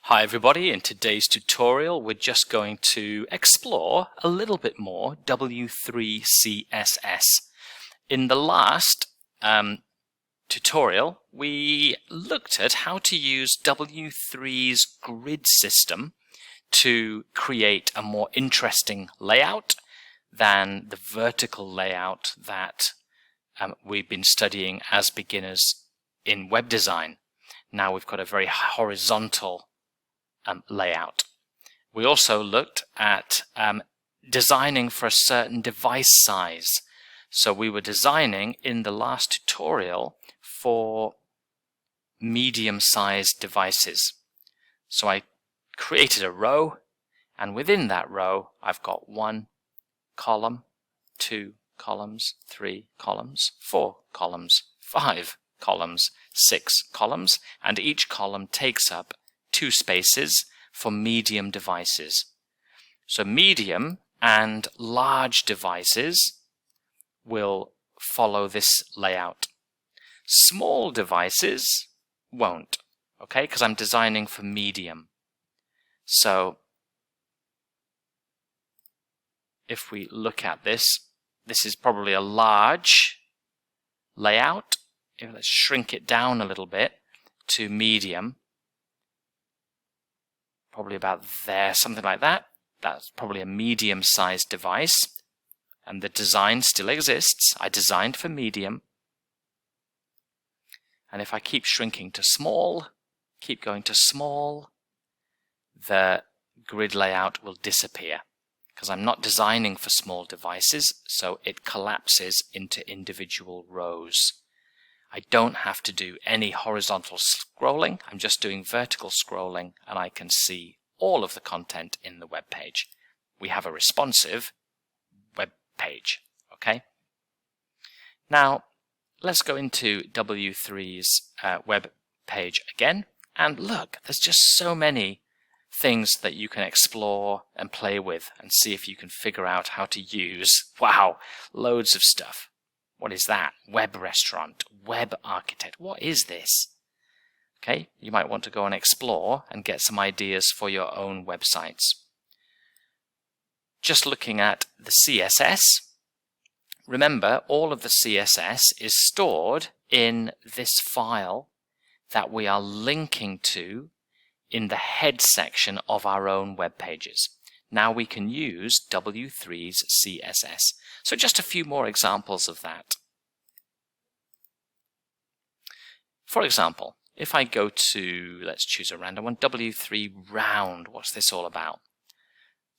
Hi everybody, in today's tutorial we're just going to explore a little bit more W3 CSS. In the last tutorial we looked at how to use W3's grid system to create a more interesting layout than the vertical layout that we've been studying as beginners in web design. Now we've got a very horizontal layout. We also looked at designing for a certain device size. So we were designing in the last tutorial for medium-sized devices. So I created a row, and within that row I've got 1 column, 2 columns, 3 columns, 4 columns, 5 columns, 6 columns, and each column takes up 2 spaces for medium devices. So medium and large devices will follow this layout. Small devices won't, okay, because I'm designing for medium. So if we look at this, this is probably a large layout. Let's shrink it down a little bit to medium. Probably about there, something like that. That's probably a medium-sized device. And the design still exists. I designed for medium. And if I keep shrinking to small, keep going to small, the grid layout will disappear. Because I'm not designing for small devices, so it collapses into individual rows. I don't have to do any horizontal scrolling. I'm just doing vertical scrolling, and I can see all of the content in the web page. We have a responsive web page, okay? Now, let's go into W3's web page again, and look, there's just so many things that you can explore and play with and see if you can figure out how to use. Wow, loads of stuff. What is that? Web restaurant, web architect. What is this? Okay, you might want to go and explore and get some ideas for your own websites. Just looking at the CSS, remember all of the CSS is stored in this file that we are linking to in the head section of our own web pages. Now we can use W3's CSS. So just a few more examples of that. For example, if I go to, let's choose a random one, W3 round, what's this all about?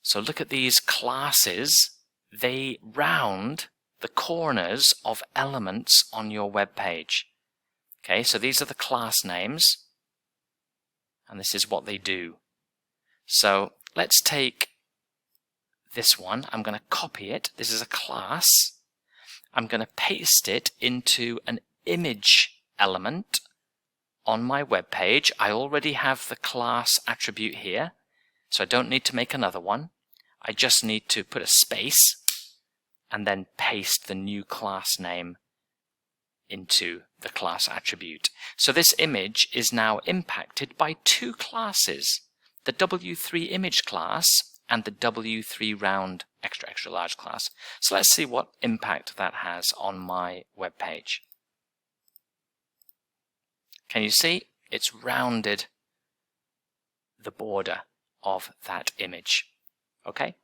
So look at these classes. They round the corners of elements on your web page. Okay, so these are the class names, and this is what they do. So let's take this one. I'm going to copy it. This is a class. I'm going to paste it into an image element on my web page. I already have the class attribute here, so I don't need to make another one. I just need to put a space and then paste the new class name into the class attribute. So this image is now impacted by 2 classes, the W3 image class and the W3 round extra large class. So let's see what impact that has on my web page. Can you see? It's rounded the border of that image. Okay?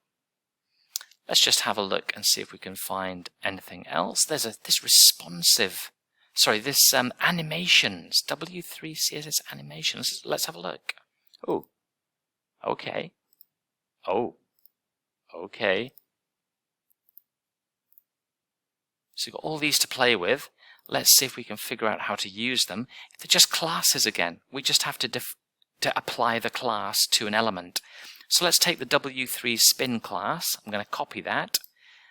Let's just have a look and see if we can find anything else. There's this responsive, animations, W3 CSS animations. Let's have a look. Oh, okay. Oh, okay. So you've got all these to play with. Let's see if we can figure out how to use them. They're just classes again. We just have to apply the class to an element. So let's take the W3 spin class. I'm going to copy that,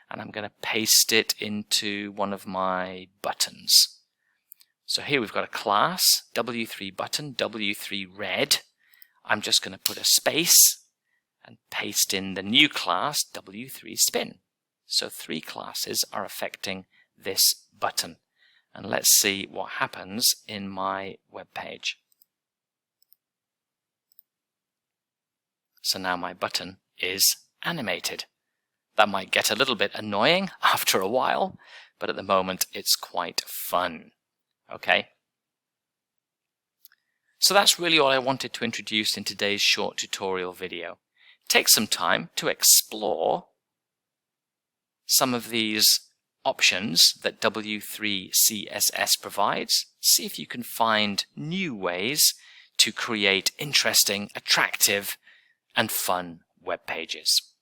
and I'm going to paste it into one of my buttons. So here we've got a class, W3 button, W3 red. I'm just going to put a space and paste in the new class, W3 spin. So 3 classes are affecting this button. And let's see what happens in my web page. So now my button is animated. That might get a little bit annoying after a while, but at the moment it's quite fun. Okay? So that's really all I wanted to introduce in today's short tutorial video. Take some time to explore some of these options that W3 CSS provides. See if you can find new ways to create interesting, attractive, and fun web pages.